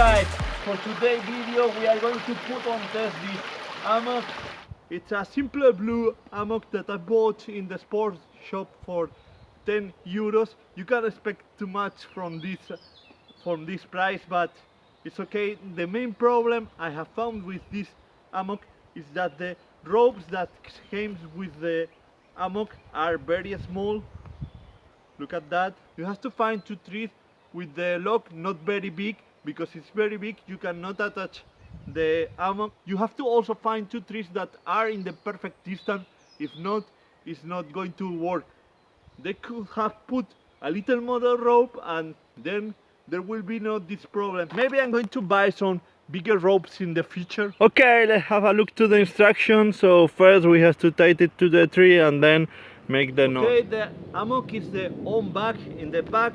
guys, for today's video we are going to put on test this Hammock. It's a simple blue Hammock that I bought in the sports shop for 10 euros. You can't expect too much from this price, but it's okay. The main problem I have found with this Hammock is that the ropes that came with the Hammock are very small. Look at that. You have to find two trees with the lock not very big, because it's very big you cannot attach the Hammock. You have to also find two trees that are in the perfect distance. If not, it's not going to work. They could have put a little more rope and then there will be no this problem. Maybe I'm going to buy some bigger ropes in the future. Okay, let's have a look to the instructions. So first we have to tie it to the tree and then make the knot. Okay, the Hammock is the on back. In the back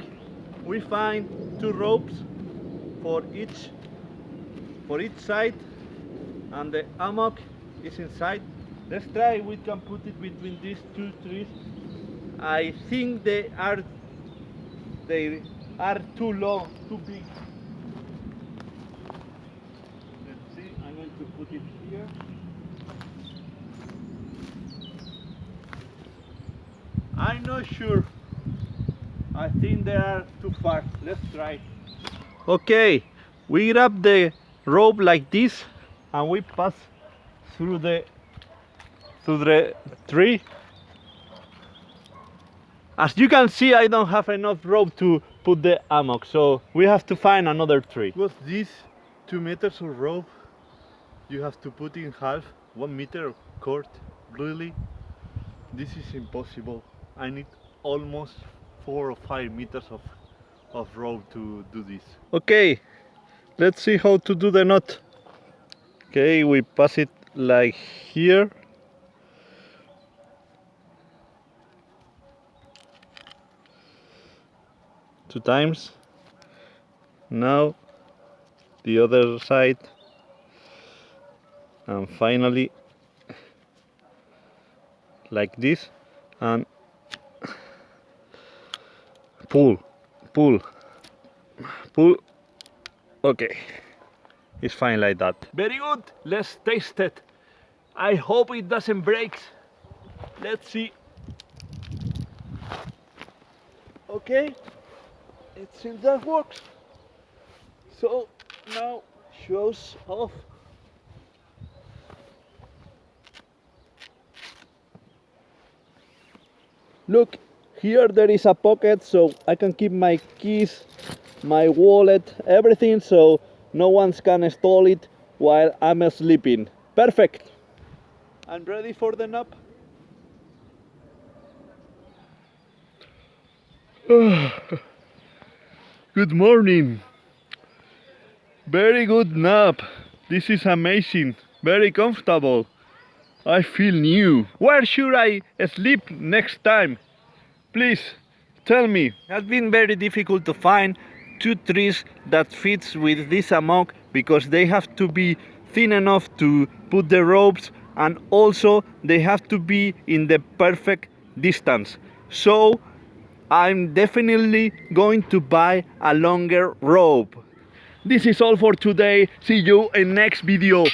we find two ropes for each side, and the Hammock is inside. Let's try we can put it between these two trees. I think they are too long, too big. Let's see, I'm going to put it here. I'm not sure. I think they are too far. Let's try. Okay, we grab the rope like this and we pass through the tree. As you can see, I don't have enough rope to put the Hammock, so we have to find another tree. What's this? 2 meters of rope? You have to put in half, 1 meter of cord. Really? This is impossible. I need almost 4 or 5 meters of rope to do this. Okay, let's see how to do the knot. Okay, we pass it like here. Two times. Now the other side, and finally like this, and pull. Okay, it's fine like that. Very good. Let's taste it. I hope it doesn't break. Let's see. Okay, it seems that works. So now shows off. Look, here there is a pocket, so I can keep my keys, my wallet, everything, so no one can steal it while I'm sleeping. Perfect. I'm ready for the nap. Good morning. Very good nap. This is amazing. Very comfortable. I feel new. Where should I sleep next time? Please tell me. It has been very difficult to find two trees that fits with this Hammock, because they have to be thin enough to put the ropes, and also they have to be in the perfect distance. So I'm definitely going to buy a longer rope. This is all for today. See you in next video.